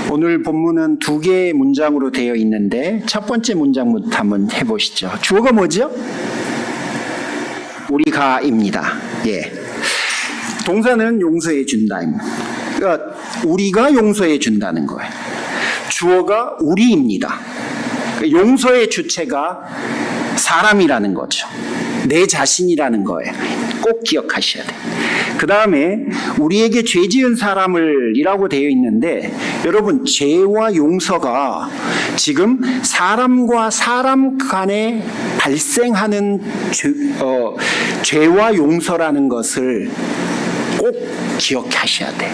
오늘 본문은 두 개의 문장으로 되어 있는데 첫 번째 문장부터 한번 해보시죠. 주어가 뭐죠? 우리가입니다. 예. 동사는 용서해 준다입니다. 그러니까 우리가 용서해 준다는 거예요. 주어가 우리입니다. 용서의 주체가 사람이라는 거죠. 내 자신이라는 거예요. 꼭 기억하셔야 돼요. 그 다음에 우리에게 죄 지은 사람을 이라고 되어 있는데 여러분 죄와 용서가 지금 사람과 사람 간에 발생하는 죄와 용서라는 것을 꼭 기억하셔야 돼요.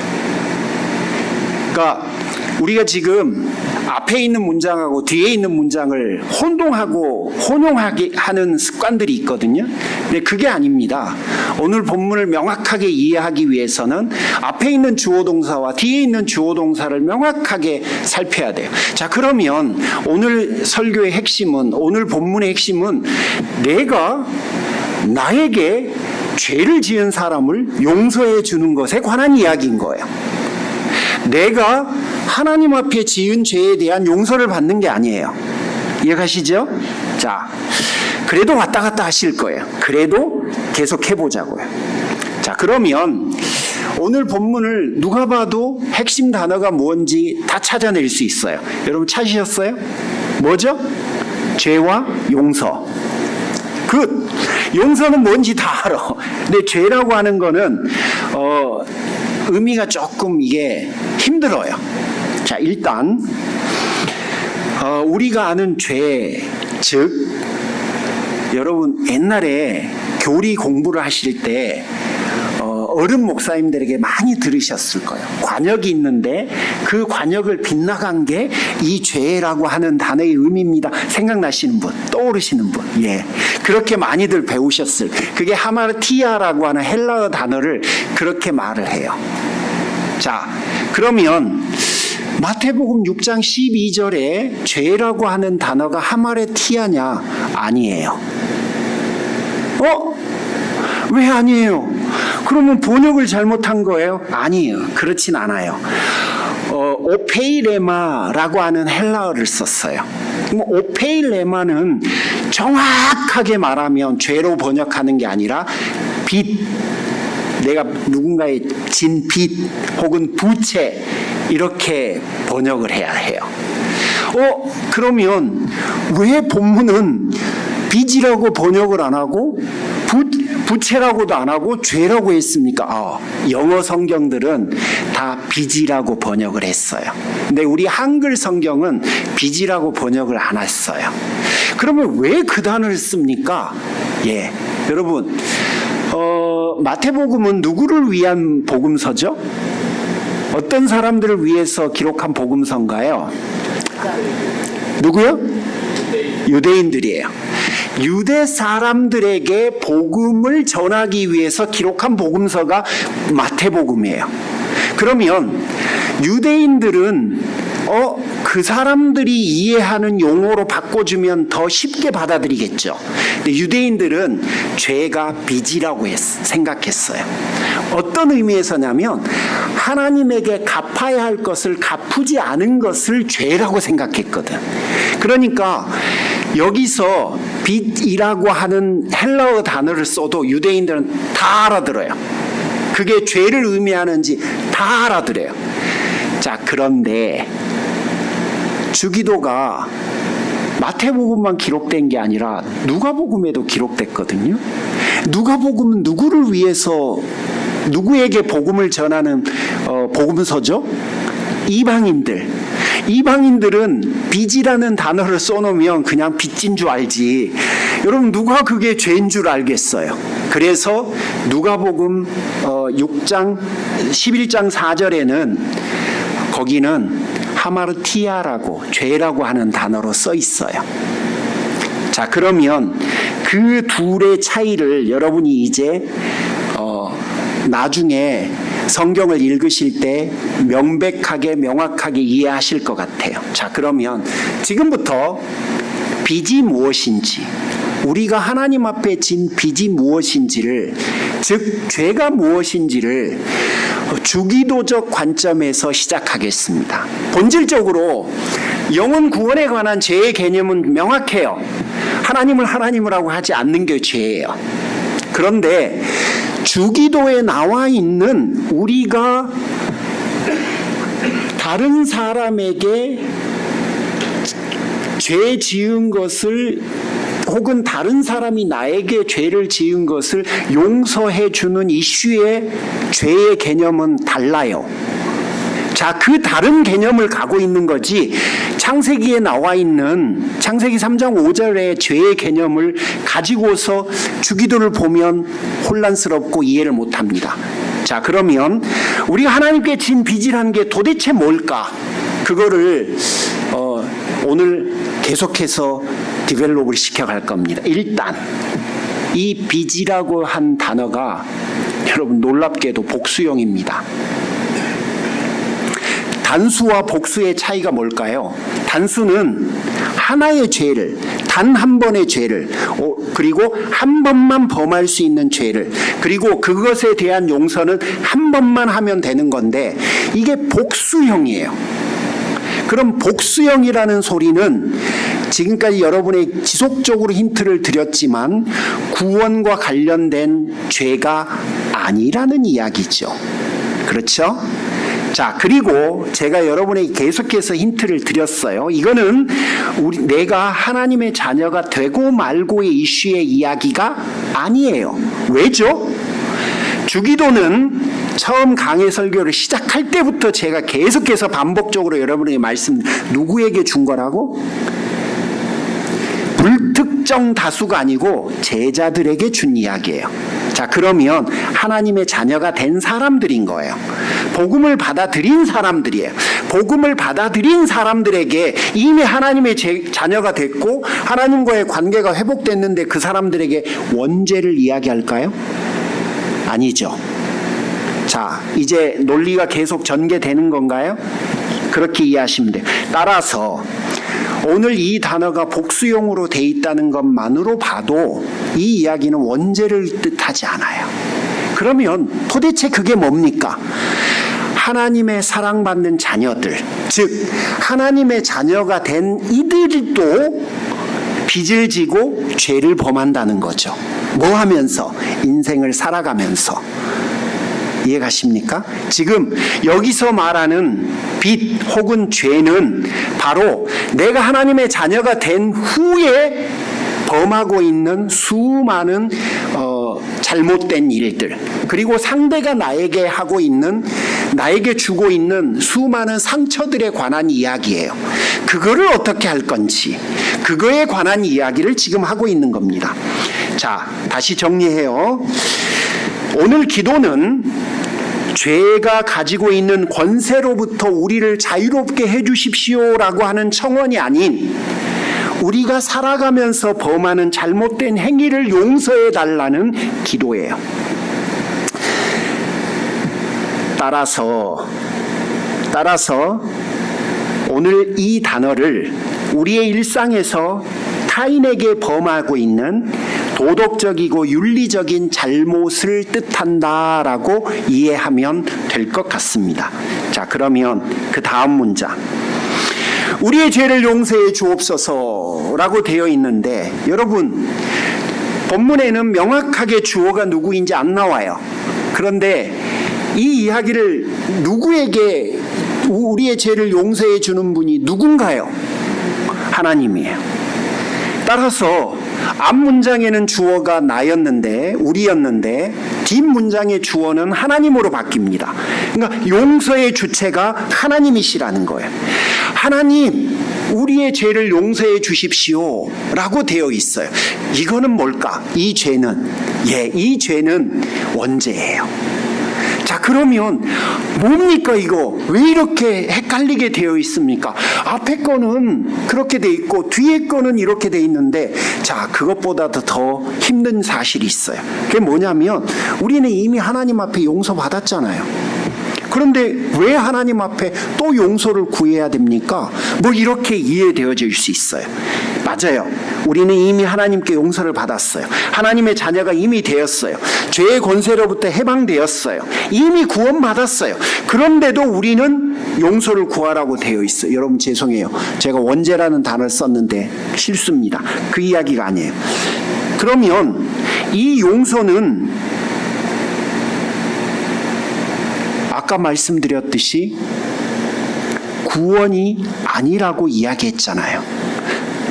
그러니까 우리가 지금 앞에 있는 문장하고 뒤에 있는 문장을 혼용하게 하는 습관들이 있거든요. 근데 그게 아닙니다. 오늘 본문을 명확하게 이해하기 위해서는 앞에 있는 주어 동사와 뒤에 있는 주어 동사를 명확하게 살펴야 돼요. 자, 그러면 오늘 설교의 핵심은, 오늘 본문의 핵심은 내가 나에게 죄를 지은 사람을 용서해 주는 것에 관한 이야기인 거예요. 내가 하나님 앞에 지은 죄에 대한 용서를 받는 게 아니에요. 이해가시죠? 자, 그래도 왔다 갔다 하실 거예요. 그래도 계속 해보자고요. 자, 그러면 오늘 본문을 누가 봐도 핵심 단어가 뭔지 다 찾아낼 수 있어요. 여러분 찾으셨어요? 뭐죠? 죄와 용서. 용서는 뭔지 다 알아. 근데 죄라고 하는 거는 의미가 조금 이게 힘들어요. 자, 일단 우리가 아는 죄, 즉 여러분 옛날에 교리 공부를 하실 때 어른 목사님들에게 많이 들으셨을 거예요. 관역이 있는데 그 관역을 빗나간 게 이 죄라고 하는 단어의 의미입니다. 생각나시는 분, 떠오르시는 분, 예, 그렇게 많이들 배우셨을. 그게 하마르티아라고 하는 헬라어 단어를 그렇게 말을 해요. 자, 그러면 마태복음 6장 12절에 죄라고 하는 단어가 하마르티아냐? 아니에요. 왜 아니에요? 그러면 번역을 잘못한 거예요? 아니에요. 그렇진 않아요. 오페이레마라고 하는 헬라어를 썼어요. 오페이레마는 정확하게 말하면 죄로 번역하는 게 아니라 빚, 내가 누군가의 진 빚 혹은 부채, 이렇게 번역을 해야 해요. 그러면 왜 본문은 빚이라고 번역을 안 하고 부채라고도 안 하고 죄라고 했습니까? 영어 성경들은 다 빚이라고 번역을 했어요. 근데 우리 한글 성경은 빚이라고 번역을 안 했어요. 그러면 왜 그 단어를 씁니까? 예, 여러분 마태복음은 누구를 위한 복음서죠? 어떤 사람들을 위해서 기록한 복음서인가요? 누구요? 유대인들이에요. 유대 사람들에게 복음을 전하기 위해서 기록한 복음서가 마태복음이에요. 그러면 유대인들은 그 사람들이 이해하는 용어로 바꿔주면 더 쉽게 받아들이겠죠. 근데 유대인들은 죄가 빚이라고 생각했어요. 어떤 의미에서냐면 하나님에게 갚아야 할 것을 갚지 않은 것을 죄라고 생각했거든. 그러니까 여기서 빚이라고 하는 헬라어 단어를 써도 유대인들은 다 알아들어요. 그게 죄를 의미하는지 다 알아들어요. 자, 그런데 주기도가 마태복음만 기록된 게 아니라 누가복음에도 기록됐거든요. 누가복음은 누구를 위해서, 누구에게 복음을 전하는 복음서죠? 이방인들은 빚이라는 단어를 써놓으면 그냥 빚진 줄 알지. 여러분 누가 그게 죄인 줄 알겠어요. 그래서 누가복음 6장 11장 4절에는 거기는 하마르티아라고 죄라고 하는 단어로 써 있어요. 자, 그러면 그 둘의 차이를 여러분이 이제 나중에 성경을 읽으실 때 명확하게 이해하실 것 같아요. 자, 그러면 지금부터 빚이 무엇인지, 우리가 하나님 앞에 진 빚이 무엇인지를, 즉 죄가 무엇인지를 주기도적 관점에서 시작하겠습니다. 본질적으로 영혼 구원에 관한 죄의 개념은 명확해요. 하나님을 하나님이라고 하지 않는 게 죄예요. 그런데 주기도에 나와 있는 우리가 다른 사람에게 죄 지은 것을 혹은 다른 사람이 나에게 죄를 지은 것을 용서해 주는 이슈의 죄의 개념은 달라요. 자, 그 다른 개념을 가고 있는 거지 창세기에 나와 있는 창세기 3장 5절의 죄의 개념을 가지고서 주기도를 보면 혼란스럽고 이해를 못합니다. 자, 그러면 우리가 하나님께 진 빚이라는 게 도대체 뭘까? 그거를 오늘 계속해서 디벨롭을 시켜갈 겁니다. 일단 이 빚이라고 한 단어가 여러분 놀랍게도 복수형입니다. 단수와 복수의 차이가 뭘까요? 단수는 하나의 죄를, 단 한 번의 죄를, 그리고 한 번만 범할 수 있는 죄를, 그리고 그것에 대한 용서는 한 번만 하면 되는 건데 이게 복수형이에요. 그럼 복수형이라는 소리는 지금까지 여러분의 지속적으로 힌트를 드렸지만 구원과 관련된 죄가 아니라는 이야기죠. 그렇죠? 자, 그리고 제가 여러분에게 계속해서 힌트를 드렸어요. 이거는 내가 하나님의 자녀가 되고 말고의 이슈의 이야기가 아니에요. 왜죠? 주기도는 처음 강해 설교를 시작할 때부터 제가 계속해서 반복적으로 여러분에게 말씀, 누구에게 준 거라고? 불특정 다수가 아니고 제자들에게 준 이야기예요. 자, 그러면 하나님의 자녀가 된 사람들인 거예요. 복음을 받아들인 사람들이에요. 복음을 받아들인 사람들에게 이미 하나님의 자녀가 됐고 하나님과의 관계가 회복됐는데 그 사람들에게 원죄를 이야기할까요? 아니죠. 자, 이제 논리가 계속 전개되는 건가요? 그렇게 이해하시면 돼요. 따라서 오늘 이 단어가 복수용으로 돼 있다는 것만으로 봐도 이 이야기는 원죄를 뜻하지 않아요. 그러면 도대체 그게 뭡니까? 하나님의 사랑받는 자녀들, 즉 하나님의 자녀가 된 이들도 빚을 지고 죄를 범한다는 거죠. 뭐 하면서? 인생을 살아가면서. 이해가십니까? 지금 여기서 말하는 빚 혹은 죄는 바로 내가 하나님의 자녀가 된 후에 범하고 있는 수많은 잘못된 일들, 그리고 상대가 나에게 하고 있는, 나에게 주고 있는 수많은 상처들에 관한 이야기예요. 그거를 어떻게 할 건지, 그거에 관한 이야기를 지금 하고 있는 겁니다. 자, 다시 정리해요. 오늘 기도는 죄가 가지고 있는 권세로부터 우리를 자유롭게 해주십시오라고 하는 청원이 아닌 우리가 살아가면서 범하는 잘못된 행위를 용서해 달라는 기도예요. 따라서 오늘 이 단어를 우리의 일상에서 타인에게 범하고 있는 도덕적이고 윤리적인 잘못을 뜻한다라고 이해하면 될 것 같습니다. 자, 그러면 그 다음 문장. 우리의 죄를 용서해 주옵소서라고 되어 있는데 여러분, 본문에는 명확하게 주어가 누구인지 안 나와요. 그런데 이 이야기를 누구에게 우리의 죄를 용서해 주는 분이 누군가요? 하나님이에요. 따라서 앞 문장에는 주어가 나였는데, 우리였는데 뒷 문장의 주어는 하나님으로 바뀝니다. 그러니까 용서의 주체가 하나님이시라는 거예요. 하나님, 우리의 죄를 용서해 주십시오 라고 되어 있어요. 이거는 뭘까? 이 죄는 원죄예요. 자, 그러면 뭡니까 이거? 왜 이렇게 헷갈리게 되어 있습니까? 앞에 거는 그렇게 돼 있고 뒤에 거는 이렇게 돼 있는데, 자, 그것보다도 더 힘든 사실이 있어요. 그게 뭐냐면 우리는 이미 하나님 앞에 용서받았잖아요. 그런데 왜 하나님 앞에 또 용서를 구해야 됩니까? 뭐 이렇게 이해되어질 수 있어요. 맞아요. 우리는 이미 하나님께 용서를 받았어요. 하나님의 자녀가 이미 되었어요. 죄의 권세로부터 해방되었어요. 이미 구원받았어요. 그런데도 우리는 용서를 구하라고 되어 있어요. 여러분 죄송해요. 제가 원죄라는 단어를 썼는데 실수입니다. 그 이야기가 아니에요. 그러면 이 용서는 아까 말씀드렸듯이 구원이 아니라고 이야기했잖아요.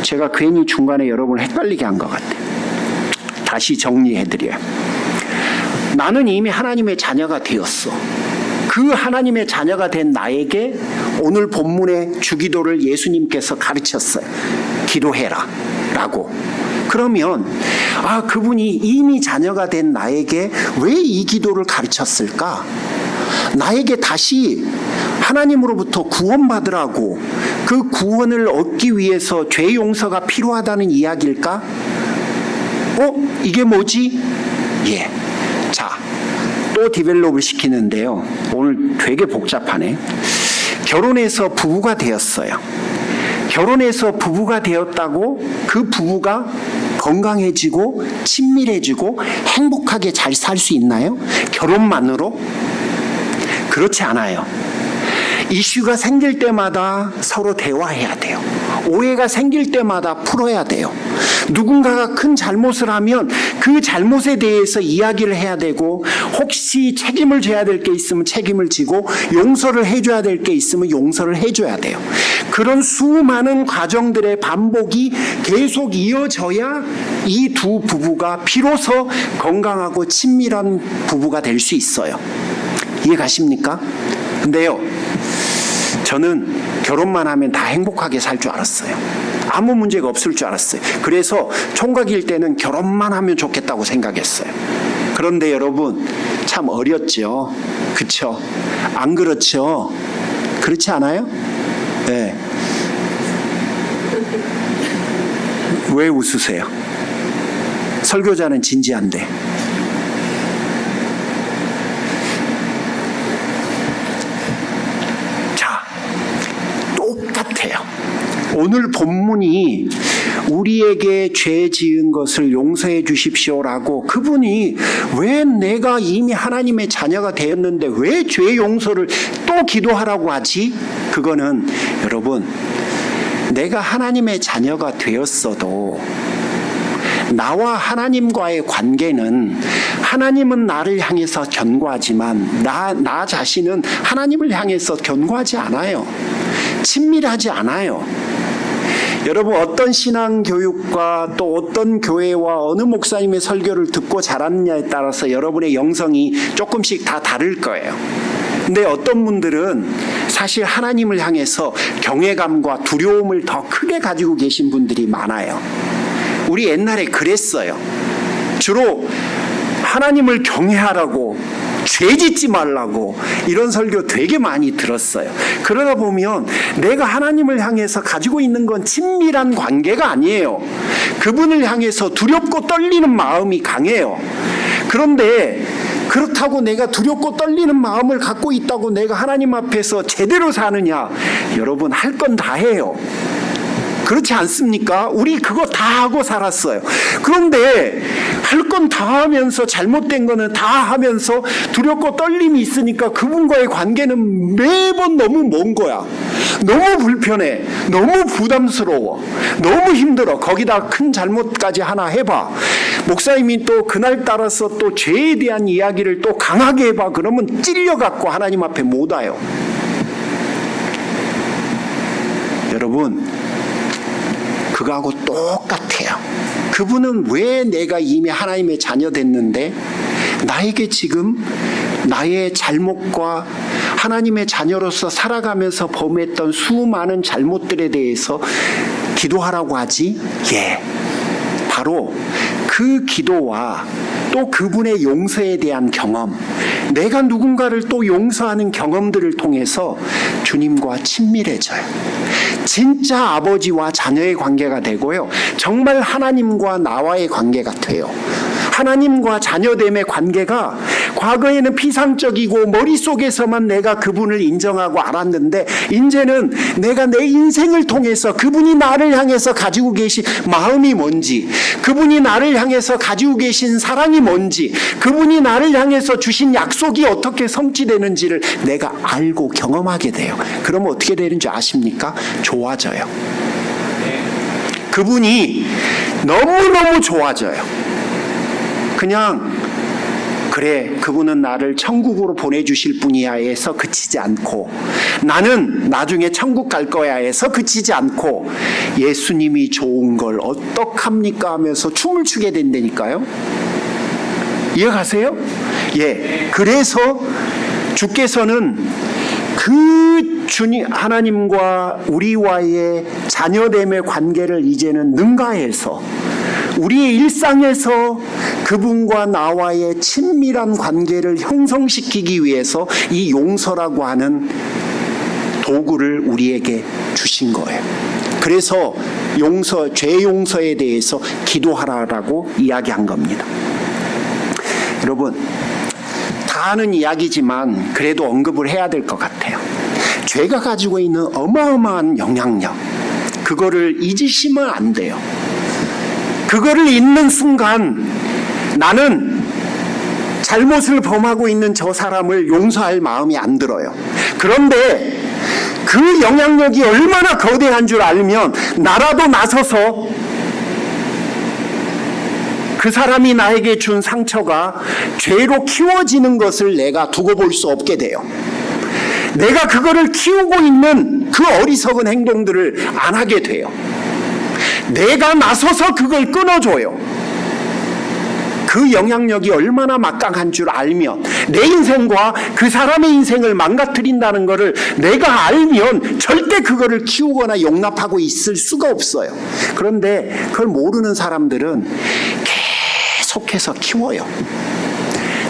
제가 괜히 중간에 여러분을 헷갈리게 한 것 같아요. 다시 정리해드려요. 나는 이미 하나님의 자녀가 되었어. 그 하나님의 자녀가 된 나에게 오늘 본문의 주기도를 예수님께서 가르쳤어요. 기도해라 라고. 그러면 그분이 이미 자녀가 된 나에게 왜 이 기도를 가르쳤을까? 나에게 다시 하나님으로부터 구원받으라고, 그 구원을 얻기 위해서 죄 용서가 필요하다는 이야기일까? 이게 뭐지? 예. 자, 또 디벨롭을 시키는데요. 오늘 되게 복잡하네. 결혼해서 부부가 되었어요. 결혼해서 부부가 되었다고 그 부부가 건강해지고 친밀해지고 행복하게 잘 살 수 있나요? 결혼만으로? 그렇지 않아요. 이슈가 생길 때마다 서로 대화해야 돼요. 오해가 생길 때마다 풀어야 돼요. 누군가가 큰 잘못을 하면 그 잘못에 대해서 이야기를 해야 되고, 혹시 책임을 져야 될 게 있으면 책임을 지고, 용서를 해줘야 될 게 있으면 용서를 해줘야 돼요. 그런 수많은 과정들의 반복이 계속 이어져야 이 두 부부가 비로소 건강하고 친밀한 부부가 될 수 있어요. 이해 가십니까? 근데요, 저는 결혼만 하면 다 행복하게 살 줄 알았어요. 아무 문제가 없을 줄 알았어요. 그래서 총각일 때는 결혼만 하면 좋겠다고 생각했어요. 그런데 여러분, 참 어렸죠? 그쵸? 안 그렇죠? 그렇지 않아요? 네. 왜 웃으세요? 설교자는 진지한데. 오늘 본문이 우리에게 죄 지은 것을 용서해 주십시오라고, 그분이 왜 내가 이미 하나님의 자녀가 되었는데 왜 죄 용서를 또 기도하라고 하지? 그거는 여러분, 내가 하나님의 자녀가 되었어도 나와 하나님과의 관계는, 하나님은 나를 향해서 견고하지만 나 자신은 하나님을 향해서 견고하지 않아요. 친밀하지 않아요. 여러분, 어떤 신앙교육과 또 어떤 교회와 어느 목사님의 설교를 듣고 자랐느냐에 따라서 여러분의 영성이 조금씩 다 다를 거예요. 근데 어떤 분들은 사실 하나님을 향해서 경외감과 두려움을 더 크게 가지고 계신 분들이 많아요. 우리 옛날에 그랬어요. 주로 하나님을 경외하라고, 죄 짓지 말라고, 이런 설교 되게 많이 들었어요. 그러다 보면 내가 하나님을 향해서 가지고 있는 건 친밀한 관계가 아니에요. 그분을 향해서 두렵고 떨리는 마음이 강해요. 그런데 그렇다고 내가 두렵고 떨리는 마음을 갖고 있다고 내가 하나님 앞에서 제대로 사느냐? 여러분, 할 건 다 해요. 그렇지 않습니까? 우리 그거 다 하고 살았어요. 그런데 할 건 다 하면서 잘못된 거는 다 하면서 두렵고 떨림이 있으니까 그분과의 관계는 매번 너무 먼 거야. 너무 불편해. 너무 부담스러워. 너무 힘들어. 거기다 큰 잘못까지 하나 해봐. 목사님이 또 그날 따라서 또 죄에 대한 이야기를 또 강하게 해봐. 그러면 찔려갖고 하나님 앞에 못 와요. 여러분, 그거하고 똑같아요. 그분은 왜 내가 이미 하나님의 자녀 됐는데 나에게 지금 나의 잘못과 하나님의 자녀로서 살아가면서 범했던 수많은 잘못들에 대해서 기도하라고 하지? 예. 바로 그 기도와 또 그분의 용서에 대한 경험, 내가 누군가를 또 용서하는 경험들을 통해서 주님과 친밀해져요. 진짜 아버지와 자녀의 관계가 되고요. 정말 하나님과 나와의 관계가 돼요. 하나님과 자녀됨의 관계가 과거에는 피상적이고 머릿속에서만 내가 그분을 인정하고 알았는데 이제는 내가 내 인생을 통해서 그분이 나를 향해서 가지고 계신 마음이 뭔지, 그분이 나를 향해서 가지고 계신 사랑이 뭔지, 그분이 나를 향해서 주신 약속이 어떻게 성취되는지를 내가 알고 경험하게 돼요. 그러면 어떻게 되는 줄 아십니까? 좋아져요. 그분이 너무너무 좋아져요. 그냥 그래, 그분은 나를 천국으로 보내주실 분이야 해서 그치지 않고, 나는 나중에 천국 갈 거야 해서 그치지 않고, 예수님이 좋은 걸 어떡합니까 하면서 춤을 추게 된다니까요. 이해가세요? 예. 그래서 주께서는 그 주님 하나님과 우리와의 자녀됨의 관계를 이제는 능가해서 우리의 일상에서 그분과 나와의 친밀한 관계를 형성시키기 위해서 이 용서라고 하는 도구를 우리에게 주신 거예요. 그래서 죄 용서에 대해서 기도하라라고 이야기한 겁니다. 여러분, 다 아는 이야기지만 그래도 언급을 해야 될 것 같아요. 죄가 가지고 있는 어마어마한 영향력, 그거를 잊으시면 안 돼요. 그거를 잊는 순간 나는 잘못을 범하고 있는 저 사람을 용서할 마음이 안 들어요. 그런데 그 영향력이 얼마나 거대한 줄 알면 나라도 나서서 그 사람이 나에게 준 상처가 죄로 키워지는 것을 내가 두고 볼 수 없게 돼요. 내가 그거를 키우고 있는 그 어리석은 행동들을 안 하게 돼요. 내가 나서서 그걸 끊어줘요. 그 영향력이 얼마나 막강한 줄 알면, 내 인생과 그 사람의 인생을 망가뜨린다는 것을 내가 알면 절대 그거를 키우거나 용납하고 있을 수가 없어요. 그런데 그걸 모르는 사람들은 계속해서 키워요.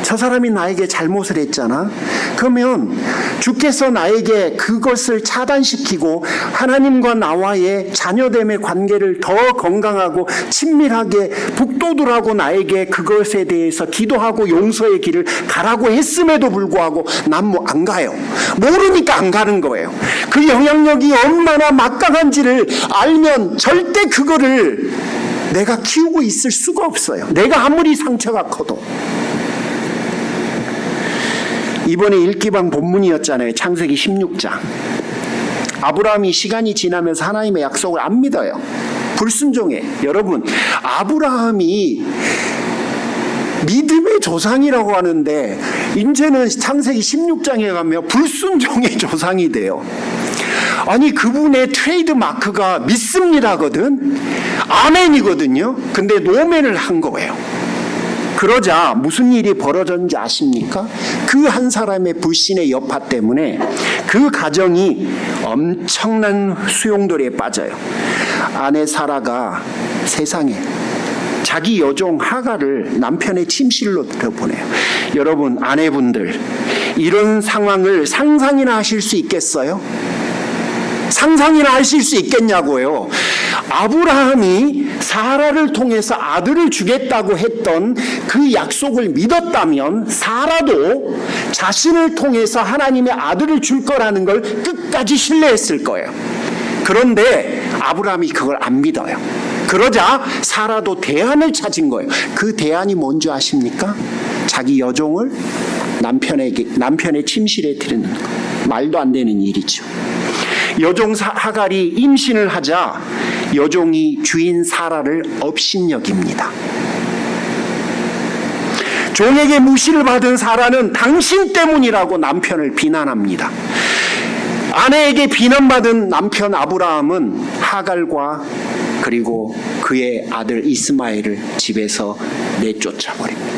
저 사람이 나에게 잘못을 했잖아. 그러면 주께서 나에게 그것을 차단시키고 하나님과 나와의 자녀됨의 관계를 더 건강하고 친밀하게 북돋으라고 나에게 그것에 대해서 기도하고 용서의 길을 가라고 했음에도 불구하고 난 뭐 안 가요. 모르니까 안 가는 거예요. 그 영향력이 얼마나 막강한지를 알면 절대 그거를 내가 키우고 있을 수가 없어요. 내가 아무리 상처가 커도. 이번에 읽기방 본문이었잖아요. 창세기 16장. 아브라함이 시간이 지나면서 하나님의 약속을 안 믿어요. 불순종해. 여러분, 아브라함이 믿음의 조상이라고 하는데 이제는 창세기 16장에 가면 불순종의 조상이 돼요. 아니, 그분의 트레이드 마크가 믿습니다거든, 아멘이거든요. 근데 노멘을 한 거예요. 그러자 무슨 일이 벌어졌는지 아십니까? 그 한 사람의 불신의 여파 때문에 그 가정이 엄청난 수용돌이에 빠져요. 아내 사라가 세상에 자기 여종 하갈을 남편의 침실로 들여보내요. 여러분, 아내분들, 이런 상황을 상상이나 하실 수 있겠어요? 상상이나 하실 수 있겠냐고요. 아브라함이 사라를 통해서 아들을 주겠다고 했던 그 약속을 믿었다면 사라도 자신을 통해서 하나님의 아들을 줄 거라는 걸 끝까지 신뢰했을 거예요. 그런데 아브라함이 그걸 안 믿어요. 그러자 사라도 대안을 찾은 거예요. 그 대안이 뭔지 아십니까? 자기 여종을 남편의 침실에 들이는 거. 말도 안 되는 일이죠. 여종 하갈이 임신을 하자 여종이 주인 사라를 업신여깁니다. 종에게 무시를 받은 사라는 당신 때문이라고 남편을 비난합니다. 아내에게 비난받은 남편 아브라함은 하갈과 그리고 그의 아들 이스마엘을 집에서 내쫓아버립니다.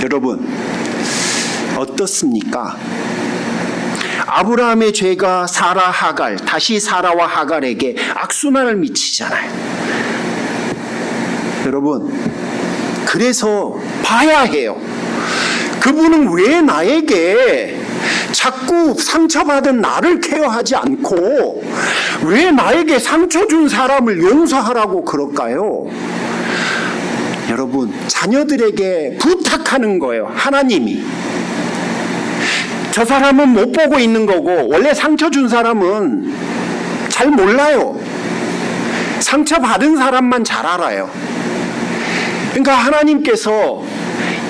여러분, 어떻습니까? 아브라함의 죄가 사라 하갈, 다시 사라와 하갈에게 악순환을 미치잖아요. 여러분, 그래서 봐야 해요. 그분은 왜 나에게 자꾸 상처받은 나를 케어하지 않고 왜 나에게 상처 준 사람을 용서하라고 그럴까요? 여러분, 자녀들에게 부탁하는 거예요. 하나님이. 저 사람은 못 보고 있는 거고, 원래 상처 준 사람은 잘 몰라요. 상처 받은 사람만 잘 알아요. 그러니까 하나님께서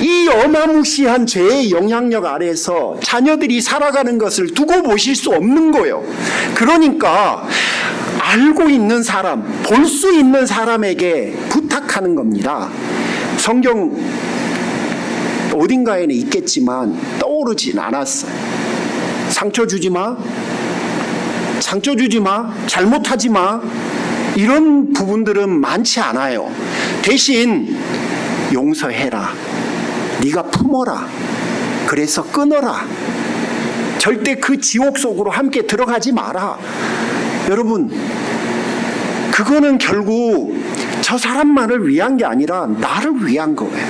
이 어마무시한 죄의 영향력 아래에서 자녀들이 살아가는 것을 두고 보실 수 없는 거예요. 그러니까 알고 있는 사람, 볼 수 있는 사람에게 부탁하는 겁니다. 성경 어딘가에는 있겠지만 떠오르진 않았어요. 상처 주지 마, 상처 주지 마, 잘못하지 마, 이런 부분들은 많지 않아요. 대신 용서해라, 네가 품어라, 그래서 끊어라, 절대 그 지옥 속으로 함께 들어가지 마라. 여러분, 그거는 결국 저 사람만을 위한 게 아니라 나를 위한 거예요.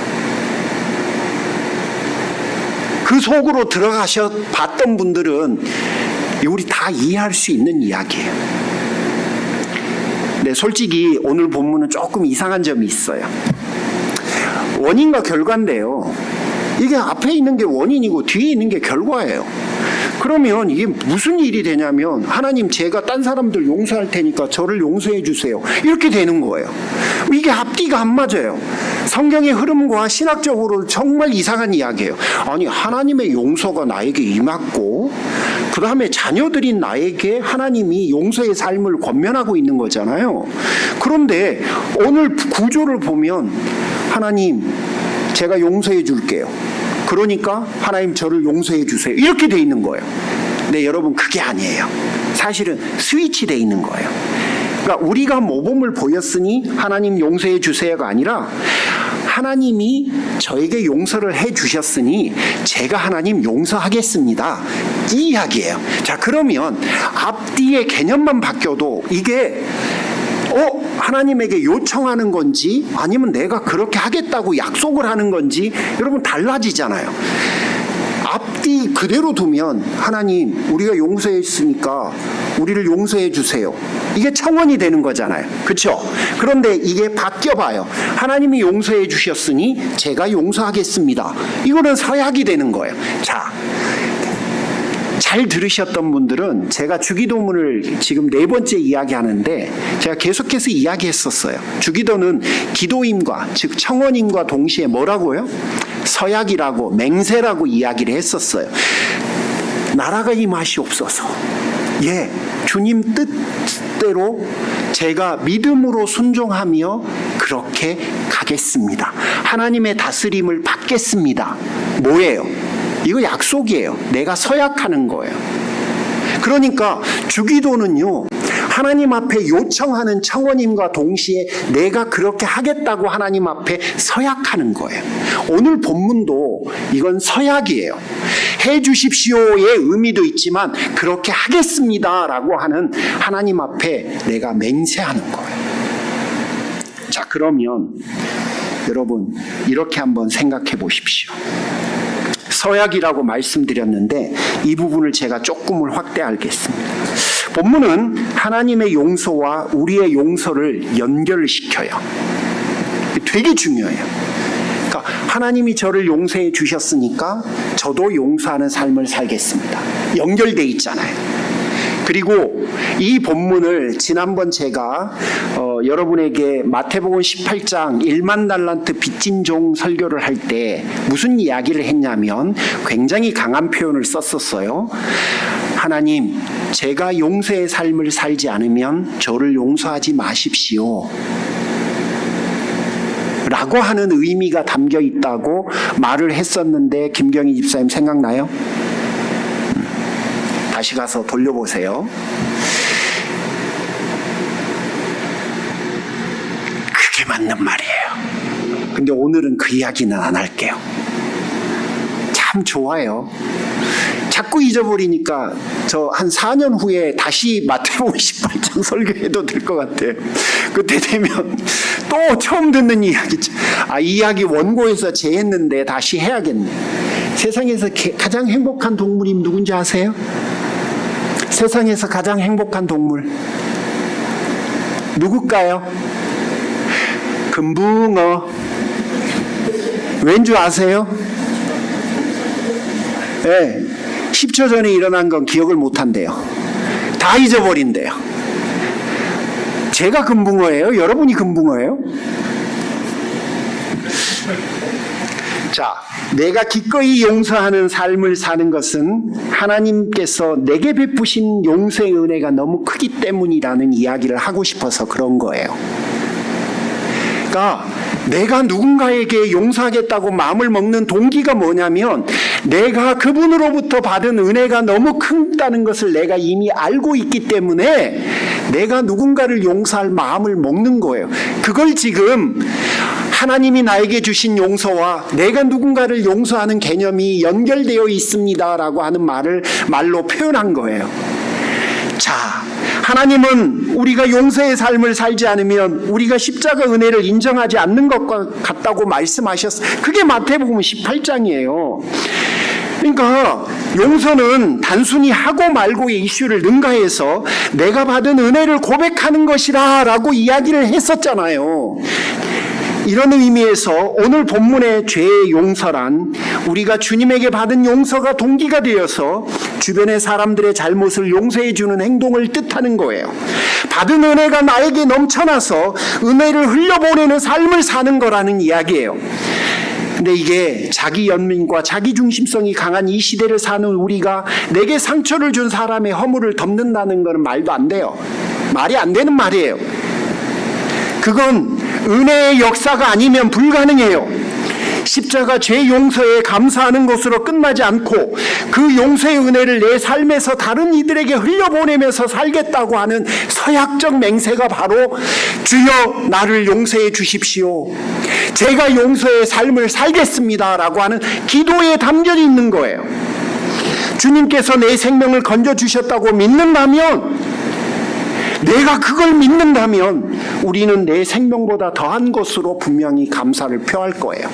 그 속으로 들어가셔 봤던 분들은 우리 다 이해할 수 있는 이야기예요. 네, 솔직히 오늘 본문은 조금 이상한 점이 있어요. 원인과 결과인데요. 이게 앞에 있는 게 원인이고 뒤에 있는 게 결과예요. 그러면 이게 무슨 일이 되냐면, 하나님, 제가 딴 사람들 용서할 테니까 저를 용서해 주세요, 이렇게 되는 거예요. 이게 앞뒤가 안 맞아요. 성경의 흐름과 신학적으로 정말 이상한 이야기예요. 아니, 하나님의 용서가 나에게 임했고 그 다음에 자녀들인 나에게 하나님이 용서의 삶을 권면하고 있는 거잖아요. 그런데 오늘 구조를 보면, 하나님, 제가 용서해 줄게요, 그러니까 하나님 저를 용서해 주세요, 이렇게 돼 있는 거예요. 네, 여러분, 그게 아니에요. 사실은 스위치 돼 있는 거예요. 그러니까 우리가 모범을 보였으니 하나님 용서해 주세요가 아니라, 하나님이 저에게 용서를 해 주셨으니 제가 하나님 용서하겠습니다, 이 이야기예요. 자, 그러면 앞뒤의 개념만 바뀌어도 이게 하나님에게 요청하는 건지 아니면 내가 그렇게 하겠다고 약속을 하는 건지 여러분 달라지잖아요. 앞뒤 그대로 두면, 하나님, 우리가 용서했으니까 우리를 용서해 주세요, 이게 청원이 되는 거잖아요. 그렇죠? 그런데 이게 바뀌어봐요. 하나님이 용서해 주셨으니 제가 용서하겠습니다, 이거는 서약이 되는 거예요. 자, 잘 들으셨던 분들은 제가 주기도문을 지금 4번째 이야기하는데 제가 계속해서 이야기했었어요. 주기도는 기도임과, 즉 청원임과 동시에 뭐라고요? 서약이라고, 맹세라고 이야기를 했었어요. 나라가 임하시옵소서. 예, 주님 뜻대로 제가 믿음으로 순종하며 그렇게 가겠습니다. 하나님의 다스림을 받겠습니다. 뭐예요? 이거 약속이에요. 내가 서약하는 거예요. 그러니까 주기도는요, 하나님 앞에 요청하는 청원임과 동시에 내가 그렇게 하겠다고 하나님 앞에 서약하는 거예요. 오늘 본문도 이건 서약이에요. 해 주십시오의 의미도 있지만 그렇게 하겠습니다라고 하는 하나님 앞에 내가 맹세하는 거예요. 자, 그러면 여러분, 이렇게 한번 생각해 보십시오. 서약이라고 말씀드렸는데 이 부분을 제가 조금을 확대하겠습니다. 본문은 하나님의 용서와 우리의 용서를 연결시켜요. 되게 중요해요. 그러니까 하나님이 저를 용서해 주셨으니까 저도 용서하는 삶을 살겠습니다, 연결돼 있잖아요. 그리고 이 본문을 지난번 제가 여러분에게 마태복음 18장 1만 달란트 빚진 종 설교를 할 때 무슨 이야기를 했냐면 굉장히 강한 표현을 썼었어요. 하나님, 제가 용서의 삶을 살지 않으면 저를 용서하지 마십시오 라고 하는 의미가 담겨 있다고 말을 했었는데, 김경희 집사님 생각나요? 다시 가서 돌려보세요. 그게 맞는 말이에요. 근데 오늘은 그 이야기는 안 할게요. 참 좋아요. 자꾸 잊어버리니까 저 한 4년 후에 다시 마태복음 18장 설교해도 될 것 같아요. 그때 되면 또 처음 듣는 이야기죠. 이 이야기 원고에서 제했는데 다시 해야겠네. 세상에서 가장 행복한 동물이 누군지 아세요? 세상에서 가장 행복한 동물 누굴까요? 금붕어. 왠 줄 아세요? 네, 10초 전에 일어난 건 기억을 못 한대요. 다 잊어버린대요. 제가 금붕어예요? 여러분이 금붕어예요? 자, 내가 기꺼이 용서하는 삶을 사는 것은 하나님께서 내게 베푸신 용서의 은혜가 너무 크기 때문이라는 이야기를 하고 싶어서 그런 거예요. 그러니까 내가 누군가에게 용서하겠다고 마음을 먹는 동기가 뭐냐면 내가 그분으로부터 받은 은혜가 너무 크다는 것을 내가 이미 알고 있기 때문에 내가 누군가를 용서할 마음을 먹는 거예요. 그걸 지금 하나님이 나에게 주신 용서와 내가 누군가를 용서하는 개념이 연결되어 있습니다라고 하는 말로 표현한 거예요. 자, 하나님은 우리가 용서의 삶을 살지 않으면 우리가 십자가 은혜를 인정하지 않는 것과 같다고 말씀하셨어요. 그게 마태복음 18장이에요. 그러니까 용서는 단순히 하고 말고의 이슈를 능가해서 내가 받은 은혜를 고백하는 것이라 라고 이야기를 했었잖아요. 이런 의미에서 오늘 본문의 죄의 용서란 우리가 주님에게 받은 용서가 동기가 되어서 주변의 사람들의 잘못을 용서해 주는 행동을 뜻하는 거예요. 받은 은혜가 나에게 넘쳐나서 은혜를 흘려보내는 삶을 사는 거라는 이야기예요. 근데 이게 자기 연민과 자기 중심성이 강한 이 시대를 사는 우리가 내게 상처를 준 사람의 허물을 덮는다는 것은 말도 안 돼요. 말이 안 되는 말이에요. 그건 은혜의 역사가 아니면 불가능해요. 십자가 죄 용서에 감사하는 것으로 끝나지 않고 그 용서의 은혜를 내 삶에서 다른 이들에게 흘려보내면서 살겠다고 하는 서약적 맹세가 바로 주여 나를 용서해 주십시오. 제가 용서의 삶을 살겠습니다 라고 하는 기도에 담겨 있는 거예요. 주님께서 내 생명을 건져주셨다고 믿는다면, 내가 그걸 믿는다면 우리는 내 생명보다 더한 것으로 분명히 감사를 표할 거예요.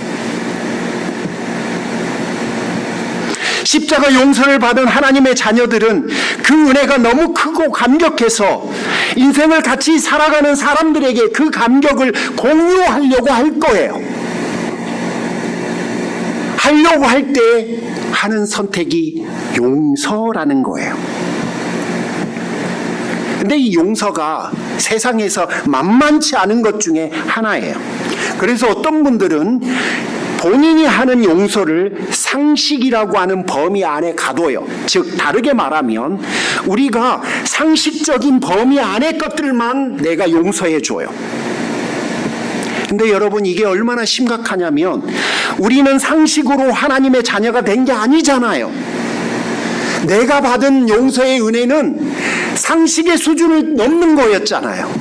십자가 용서를 받은 하나님의 자녀들은 그 은혜가 너무 크고 감격해서 인생을 같이 살아가는 사람들에게 그 감격을 공유하려고 할 거예요. 하려고 할 때 하는 선택이 용서라는 거예요. 근데 이 용서가 세상에서 만만치 않은 것 중에 하나예요. 그래서 어떤 분들은 본인이 하는 용서를 상식이라고 하는 범위 안에 가둬요. 즉 다르게 말하면 우리가 상식적인 범위 안의 것들만 내가 용서해 줘요. 근데 여러분, 이게 얼마나 심각하냐면 우리는 상식으로 하나님의 자녀가 된 게 아니잖아요. 내가 받은 용서의 은혜는 상식의 수준을 넘는 거였잖아요.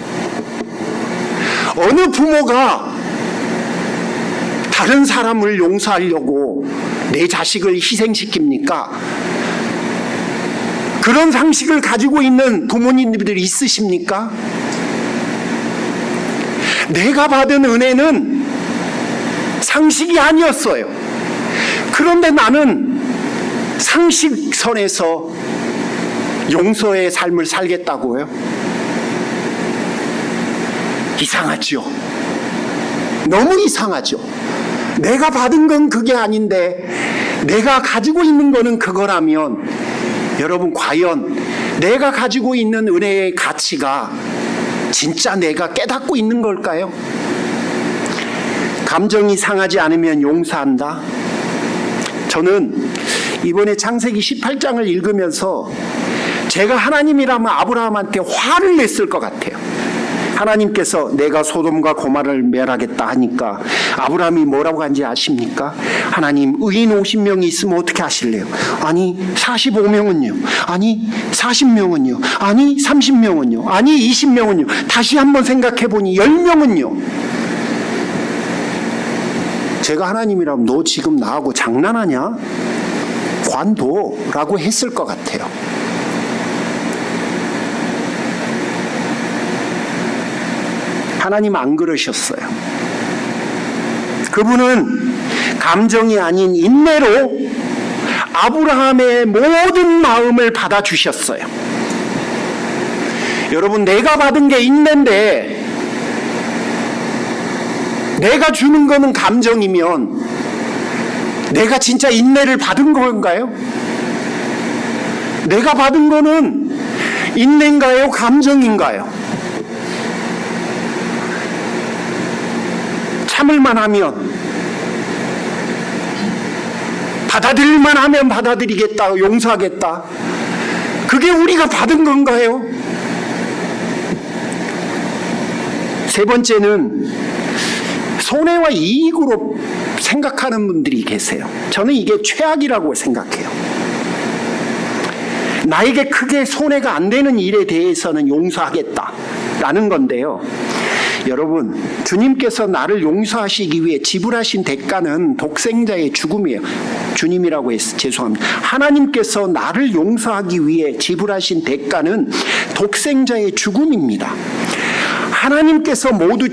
어느 부모가 다른 사람을 용서하려고 내 자식을 희생시킵니까? 그런 상식을 가지고 있는 부모님들이 있으십니까? 내가 받은 은혜는 상식이 아니었어요. 그런데 나는 상식선에서 용서의 삶을 살겠다고요? 이상하죠. 너무 이상하죠. 내가 받은 건 그게 아닌데 내가 가지고 있는 거는 그거라면 여러분, 과연 내가 가지고 있는 은혜의 가치가 진짜 내가 깨닫고 있는 걸까요? 감정이 상하지 않으면 용서한다. 저는 이번에 창세기 18장을 읽으면서 제가 하나님이라면 아브라함한테 화를 냈을 것 같아요. 하나님께서 내가 소돔과 고모라를 멸하겠다 하니까 아브라함이 뭐라고 한지 아십니까? 하나님, 의인 50명이 있으면 어떻게 하실래요? 아니 45명은요? 아니 40명은요? 아니 30명은요? 아니 20명은요? 다시 한번 생각해보니 10명은요? 제가 하나님이라면 너 지금 나하고 장난하냐? 관둬라고 했을 것 같아요. 하나님 안 그러셨어요. 그분은 감정이 아닌 인내로 아브라함의 모든 마음을 받아주셨어요. 여러분, 내가 받은 게 인내인데 내가 주는 거는 감정이면 내가 진짜 인내를 받은 건가요? 내가 받은 거는 인내인가요? 감정인가요? 참을만 하면, 받아들일만 하면 받아들이겠다, 용서하겠다. 그게 우리가 받은 건가요? 세 번째는 손해와 이익으로 생각하는 분들이 계세요. 저는 이게 최악이라고 생각해요. 나에게 크게 손해가 안 되는 일에 대해서는 용서하겠다라는 건데요. 여러분, 주님께서 나를 용서하시기 위해 지불하신 대가는 독생자의 죽음이에요. 주님이라고 해서 죄송합니다. 하나님께서 나를 용서하기 위해 지불하신 대가는 독생자의 죽음입니다. 하나님께서 모두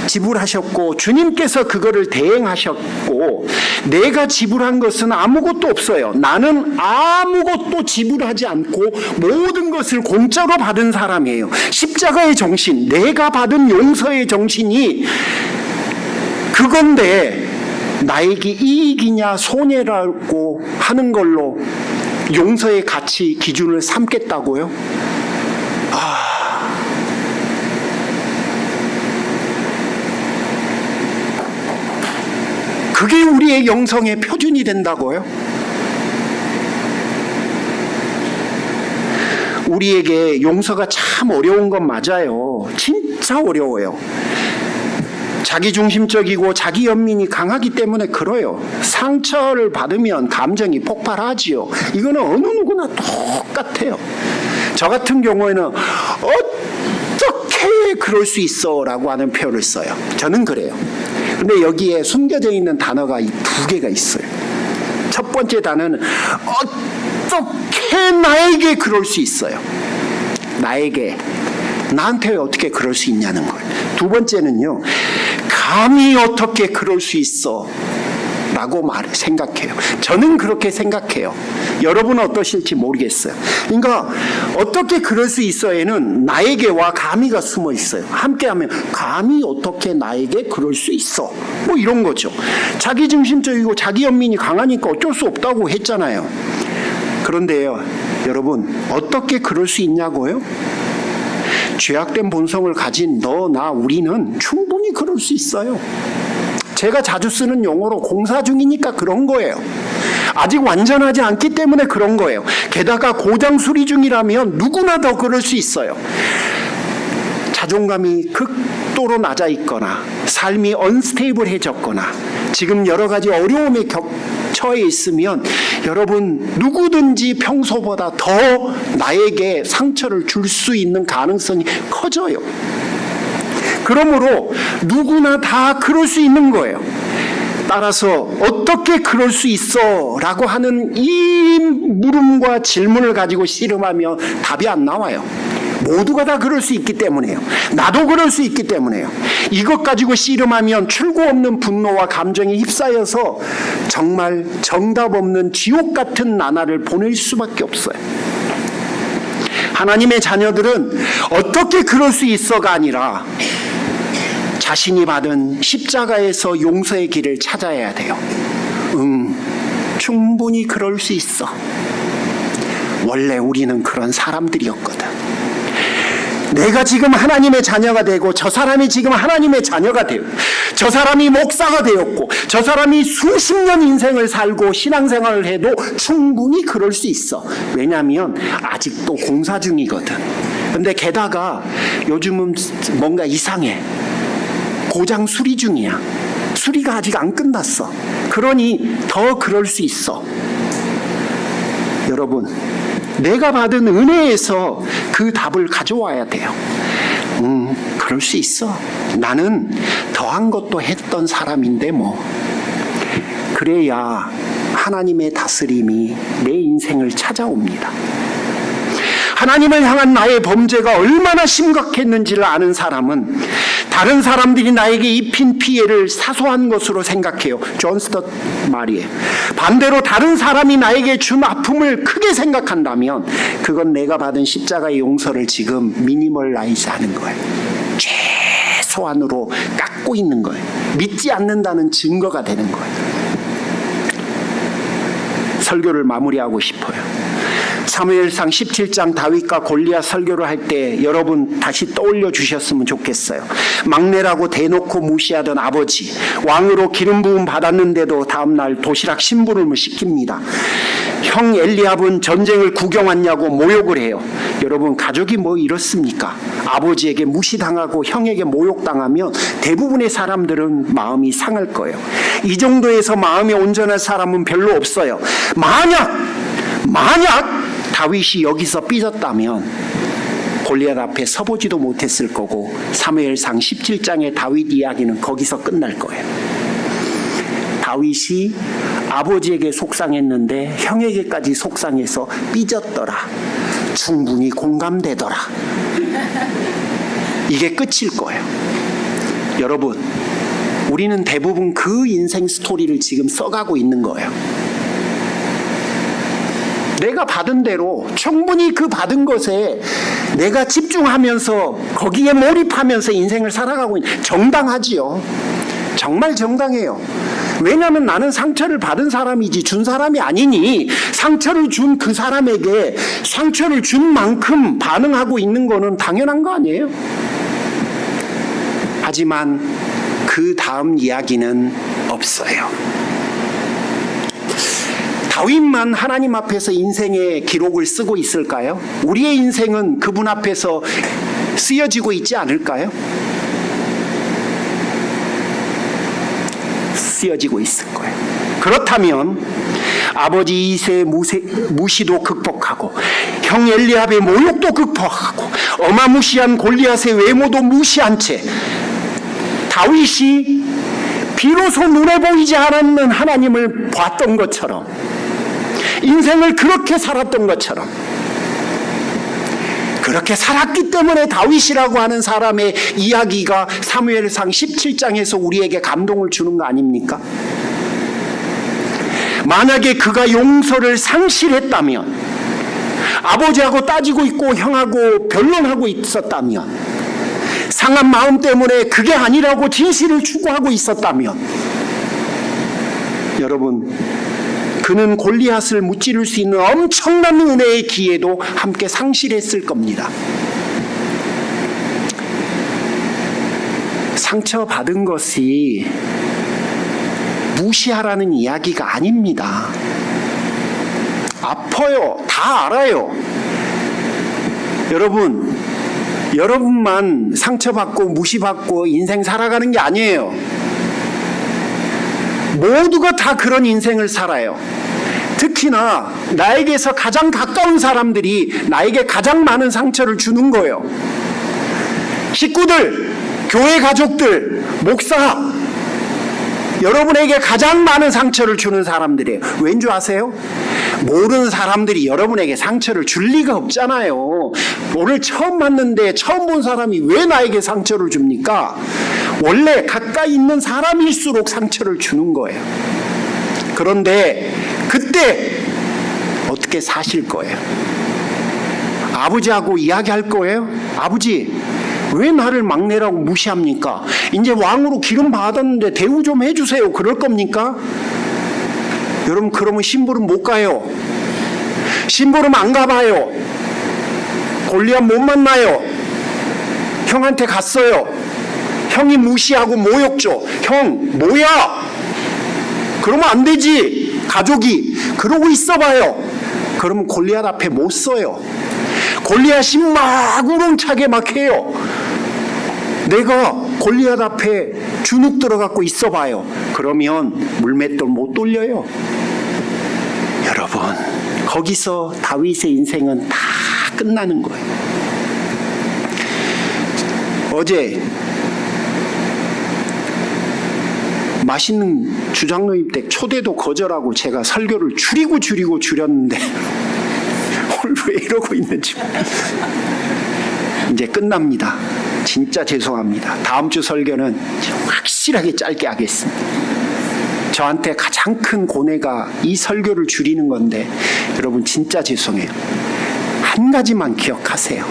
지불하셨고 주님께서 그거를 대행하셨고 내가 지불한 것은 아무것도 없어요. 나는 아무것도 지불하지 않고 모든 것을 공짜로 받은 사람이에요. 십자가의 정신, 내가 받은 용서의 정신이 그건데 나에게 이익이냐 손해라고 하는 걸로 용서의 가치 기준을 삼겠다고요? 그게 우리의 영성의 표준이 된다고요? 우리에게 용서가 참 어려운 건 맞아요. 진짜 어려워요. 자기중심적이고 자기연민이 강하기 때문에 그래요. 상처를 받으면 감정이 폭발하지요. 이거는 어느 누구나 똑같아요. 저 같은 경우에는 어떻게 그럴 수 있어? 라고 하는 표현을 써요. 저는 그래요. 근데 여기에 숨겨져 있는 단어가 두 개가 있어요. 첫 번째 단어는 어떻게 나에게 그럴 수 있어요? 나한테 어떻게 그럴 수 있냐는 거예요. 두 번째는요, 감히 어떻게 그럴 수 있어? 라고 생각해요. 저는 그렇게 생각해요. 여러분은 어떠실지 모르겠어요. 그러니까 어떻게 그럴 수 있어에는 나에게와 감히가 숨어 있어요. 함께하면 감히 어떻게 나에게 그럴 수 있어? 뭐 이런 거죠. 자기중심적이고 자기연민이 강하니까 어쩔 수 없다고 했잖아요. 그런데요, 여러분 어떻게 그럴 수 있냐고요? 죄악된 본성을 가진 너, 나, 우리는 충분히 그럴 수 있어요. 제가 자주 쓰는 용어로 공사 중이니까 그런 거예요. 아직 완전하지 않기 때문에 그런 거예요. 게다가 고장 수리 중이라면 누구나 더 그럴 수 있어요. 자존감이 극도로 낮아 있거나 삶이 언스테이블해졌거나 지금 여러 가지 어려움에 처해 있으면 여러분 누구든지 평소보다 더 나에게 상처를 줄 수 있는 가능성이 커져요. 그러므로 누구나 다 그럴 수 있는 거예요. 따라서 어떻게 그럴 수 있어? 라고 하는 이 물음과 질문을 가지고 씨름하면 답이 안 나와요. 모두가 다 그럴 수 있기 때문에요. 나도 그럴 수 있기 때문에요. 이것 가지고 씨름하면 출구 없는 분노와 감정에 휩싸여서 정말 정답 없는 지옥 같은 나날을 보낼 수밖에 없어요. 하나님의 자녀들은 어떻게 그럴 수 있어가 아니라 자신이 받은 십자가에서 용서의 길을 찾아야 돼요. 충분히 그럴 수 있어. 원래 우리는 그런 사람들이었거든. 내가 지금 하나님의 자녀가 되고 저 사람이 지금 하나님의 자녀가 되고 저 사람이 목사가 되었고 저 사람이 수십 년 인생을 살고 신앙생활을 해도 충분히 그럴 수 있어. 왜냐하면 아직도 공사 중이거든. 근데 게다가 요즘은 뭔가 이상해. 고장 수리 중이야. 수리가 아직 안 끝났어. 그러니 더 그럴 수 있어. 여러분, 내가 받은 은혜에서 그 답을 가져와야 돼요. 그럴 수 있어. 나는 더한 것도 했던 사람인데 뭐. 그래야 하나님의 다스림이 내 인생을 찾아옵니다. 하나님을 향한 나의 범죄가 얼마나 심각했는지를 아는 사람은 다른 사람들이 나에게 입힌 피해를 사소한 것으로 생각해요. 존 스tott 말이에요. 반대로 다른 사람이 나에게 준 아픔을 크게 생각한다면 그건 내가 받은 십자가의 용서를 지금 미니멀라이즈 하는 거예요. 최소한으로 깎고 있는 거예요. 믿지 않는다는 증거가 되는 거예요. 설교를 마무리하고 싶어요. 사무엘상 17장 다윗과 골리앗 설교를 할 때 여러분 다시 떠올려 주셨으면 좋겠어요. 막내라고 대놓고 무시하던 아버지, 왕으로 기름 부음 받았는데도 다음날 도시락 심부름을 시킵니다. 형 엘리압은 전쟁을 구경 왔냐고 모욕을 해요. 여러분, 가족이 뭐 이렇습니까? 아버지에게 무시당하고 형에게 모욕당하면 대부분의 사람들은 마음이 상할 거예요. 이 정도에서 마음이 온전한 사람은 별로 없어요. 만약 다윗이 여기서 삐졌다면 골리앗 앞에 서보지도 못했을 거고 사무엘상 17장의 다윗 이야기는 거기서 끝날 거예요. 다윗이 아버지에게 속상했는데 형에게까지 속상해서 삐졌더라. 충분히 공감되더라. 이게 끝일 거예요. 여러분, 우리는 대부분 그 인생 스토리를 지금 써가고 있는 거예요. 내가 받은 대로 충분히 그 받은 것에 내가 집중하면서 거기에 몰입하면서 인생을 살아가고 있는, 정당하지요. 정말 정당해요. 왜냐하면 나는 상처를 받은 사람이지 준 사람이 아니니 상처를 준 그 사람에게 상처를 준 만큼 반응하고 있는 거는 당연한 거 아니에요? 하지만 그 다음 이야기는 없어요. 다윗만 하나님 앞에서 인생의 기록을 쓰고 있을까요? 우리의 인생은 그분 앞에서 쓰여지고 있지 않을까요? 쓰여지고 있을 거예요. 그렇다면 아버지 이새의 무시도 극복하고 형 엘리압의 모욕도 극복하고 어마무시한 골리앗의 외모도 무시한 채 다윗이 비로소 눈에 보이지 않았는 하나님을 봤던 것처럼, 인생을 그렇게 살았던 것처럼, 그렇게 살았기 때문에 다윗이라고 하는 사람의 이야기가 사무엘상 17장에서 우리에게 감동을 주는 거 아닙니까? 만약에 그가 용서를 상실했다면, 아버지하고 따지고 있고 형하고 변론하고 있었다면, 상한 마음 때문에 그게 아니라고 진실을 추구하고 있었다면, 여러분, 그는 골리앗을 무찌를 수 있는 엄청난 은혜의 기회도 함께 상실했을 겁니다. 상처받은 것이 무시하라는 이야기가 아닙니다. 아파요. 다 알아요. 여러분만 상처받고 무시받고 인생 살아가는 게 아니에요. 모두가 다 그런 인생을 살아요. 특히나 나에게서 가장 가까운 사람들이 나에게 가장 많은 상처를 주는 거예요. 식구들, 교회 가족들, 목사, 여러분에게 가장 많은 상처를 주는 사람들이에요. 왠 줄 아세요? 모르는 사람들이 여러분에게 상처를 줄 리가 없잖아요. 오늘 처음 만났는데 처음 본 사람이 왜 나에게 상처를 줍니까? 원래 가까이 있는 사람일수록 상처를 주는 거예요. 그런데 그때 어떻게 사실 거예요? 아버지하고 이야기할 거예요? 아버지, 왜 나를 막내라고 무시합니까? 이제 왕으로 기름 받았는데 대우 좀 해주세요. 그럴 겁니까? 여러분, 그러면 심부름 못 가요. 심부름 안 가봐요. 골리앗 못 만나요. 형한테 갔어요. 형이 무시하고 모욕 줘. 형, 뭐야? 그러면 안 되지. 가족이. 그러고 있어봐요. 그러면 골리앗 앞에 못 서요. 골리앗이 막 우렁차게 막 해요. 내가 골리앗 앞에 주눅 들어갖고 있어봐요. 그러면 물맷돌 못 돌려요. 여러분, 거기서 다윗의 인생은 다 끝나는 거예요. 어제 맛있는 주장로임댁 초대도 거절하고 제가 설교를 줄였는데 오늘 왜 이러고 있는지. 이제 끝납니다. 진짜 죄송합니다. 다음 주 설교는 확실하게 짧게 하겠습니다. 저한테 가장 큰 고뇌가 이 설교를 줄이는 건데 여러분 진짜 죄송해요. 한 가지만 기억하세요.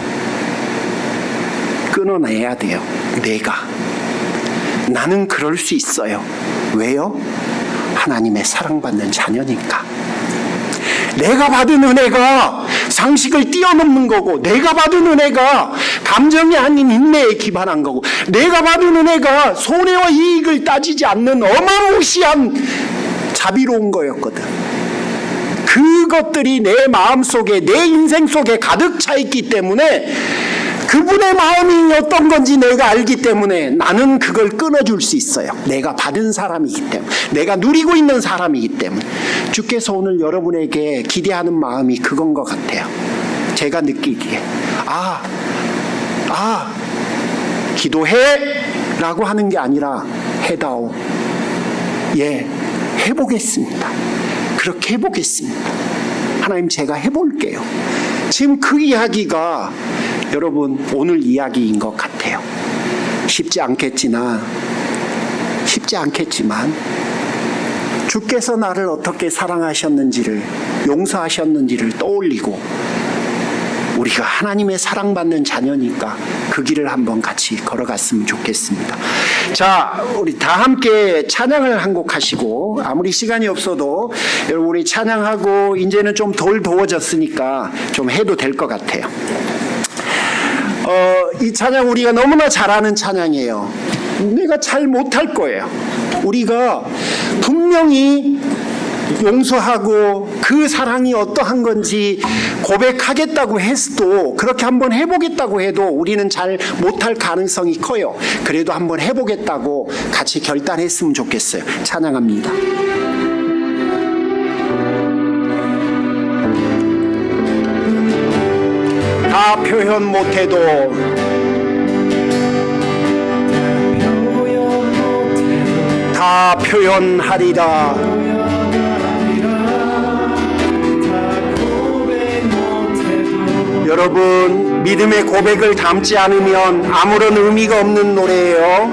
끊어내야 돼요. 나는 그럴 수 있어요. 왜요? 하나님의 사랑받는 자녀니까. 내가 받은 은혜가 상식을 뛰어넘는 거고, 내가 받은 은혜가 감정이 아닌 인내에 기반한 거고, 내가 받은 은혜가 손해와 이익을 따지지 않는 어마무시한 자비로운 거였거든. 그것들이 내 마음 속에, 내 인생 속에 가득 차 있기 때문에, 그분의 마음이 어떤 건지 내가 알기 때문에 나는 그걸 끊어줄 수 있어요. 내가 받은 사람이기 때문에, 내가 누리고 있는 사람이기 때문에. 주께서 오늘 여러분에게 기대하는 마음이 그건 것 같아요. 제가 느끼기에 기도해 라고 하는 게 아니라 해다오. 예, 해보겠습니다. 그렇게 해보겠습니다. 하나님, 제가 해볼게요. 지금 그 이야기가 여러분 오늘 이야기인 것 같아요. 쉽지 않겠지만 주께서 나를 어떻게 사랑하셨는지를, 용서하셨는지를 떠올리고, 우리가 하나님의 사랑받는 자녀니까 그 길을 한번 같이 걸어갔으면 좋겠습니다. 자, 우리 다 함께 찬양을 한 곡 하시고, 아무리 시간이 없어도 여러분 우리 찬양하고 이제는 좀 덜 더워졌으니까 좀 해도 될 것 같아요. 이 찬양 우리가 너무나 잘 아는 찬양이에요. 내가 잘 못할 거예요. 우리가 분명히 용서하고 그 사랑이 어떠한 건지 고백하겠다고 해도, 그렇게 한번 해보겠다고 해도 우리는 잘 못할 가능성이 커요. 그래도 한번 해보겠다고 같이 결단했으면 좋겠어요. 찬양합니다. 다 표현 못해도 다 표현하리라. 여러분, 믿음의 고백을 담지 않으면 아무런 의미가 없는 노래예요.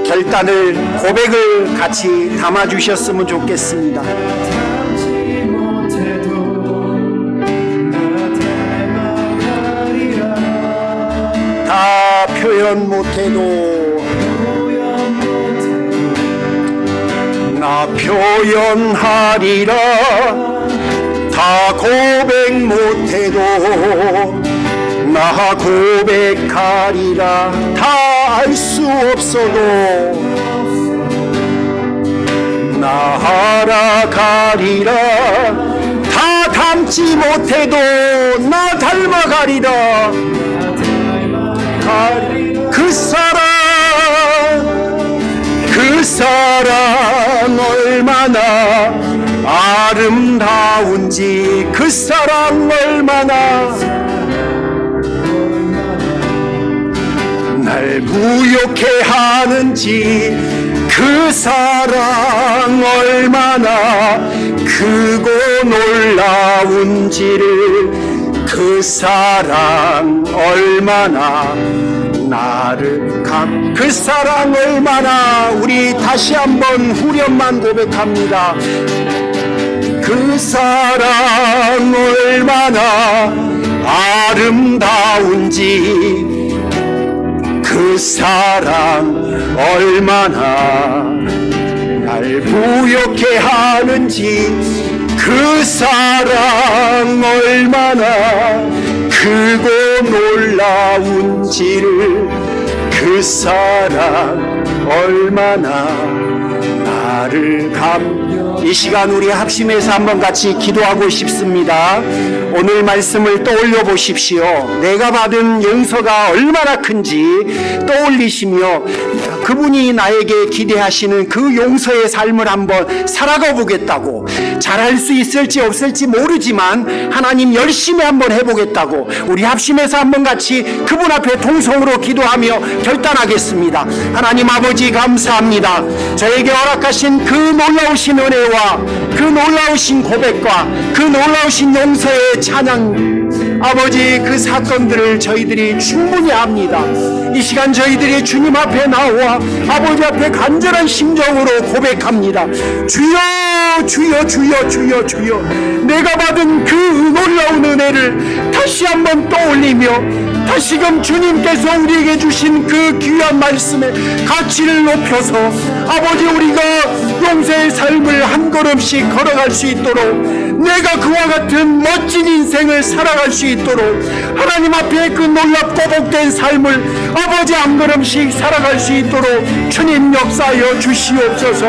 결단을, 고백을 같이 담아주셨으면 좋겠습니다. 다 표현 못해도 나 표현하리라. 다 고백 못해도 나 고백하리라. 다 알 수 없어도 나 알아가리라. 다 닮지 못해도 나 닮아가리라. 그 사랑 얼마나 아름다운지, 그 사랑 얼마나 날 부욕해 하는지, 그 사랑 얼마나 크고 놀라운지를, 그 사랑 얼마나 나를 그 사랑 얼마나, 우리 다시 한번 후렴만 고백합니다. 그 사랑 얼마나 아름다운지, 그 사랑 얼마나 날 부욕해 하는지, 그 사랑 얼마나 크고 놀라운지를, 그 사랑 얼마나 나를 이 시간 우리 합심해서 한번 같이 기도하고 싶습니다. 오늘 말씀을 떠올려 보십시오. 내가 받은 용서가 얼마나 큰지 떠올리시며, 그분이 나에게 기대하시는 그 용서의 삶을 한번 살아가 보겠다고, 잘할 수 있을지 없을지 모르지만 하나님 열심히 한번 해보겠다고, 우리 합심해서 한번 같이 그분 앞에 통성으로 기도하며 결단하겠습니다. 하나님 아버지, 감사합니다. 저에게 허락하신 그 놀라우신 은혜와 그 놀라우신 고백과 그 놀라우신 용서의 찬양, 아버지, 그 사건들을 저희들이 충분히 압니다. 이 시간 저희들이 주님 앞에 나와 아버지 앞에 간절한 심정으로 고백합니다. 주여, 주여 주여 주여 주여 내가 받은 그 놀라운 은혜를 다시 한번 떠올리며 다시금 주님께서 우리에게 주신 그 귀한 말씀의 가치를 높여서 아버지 우리가 용서의 삶을 한 걸음씩 걸어갈 수 있도록 내가 그와 같은 멋진 인생을 살아갈 수 있도록 하나님 앞에 그 놀랍고 복된 삶을 아버지 한 걸음씩 살아갈 수 있도록 주님 역사하여 주시옵소서.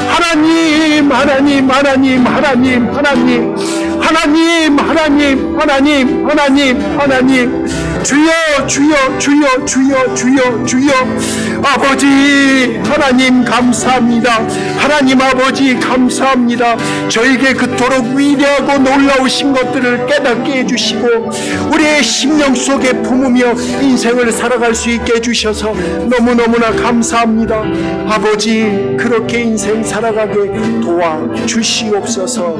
하나님 하나님 하나님 하나님 하나님 하나님 하나님 하나님 하나님 하나님 주여 주여 주여 주여 주여 주여 아버지 하나님 감사합니다. 하나님 아버지 감사합니다. 저에게 그토록 위대하고 놀라우신 것들을 깨닫게 해주시고 우리의 심령 속에 품으며 인생을 살아갈 수 있게 해주셔서 너무너무나 감사합니다. 아버지 그렇게 인생 살아가게 도와주시옵소서.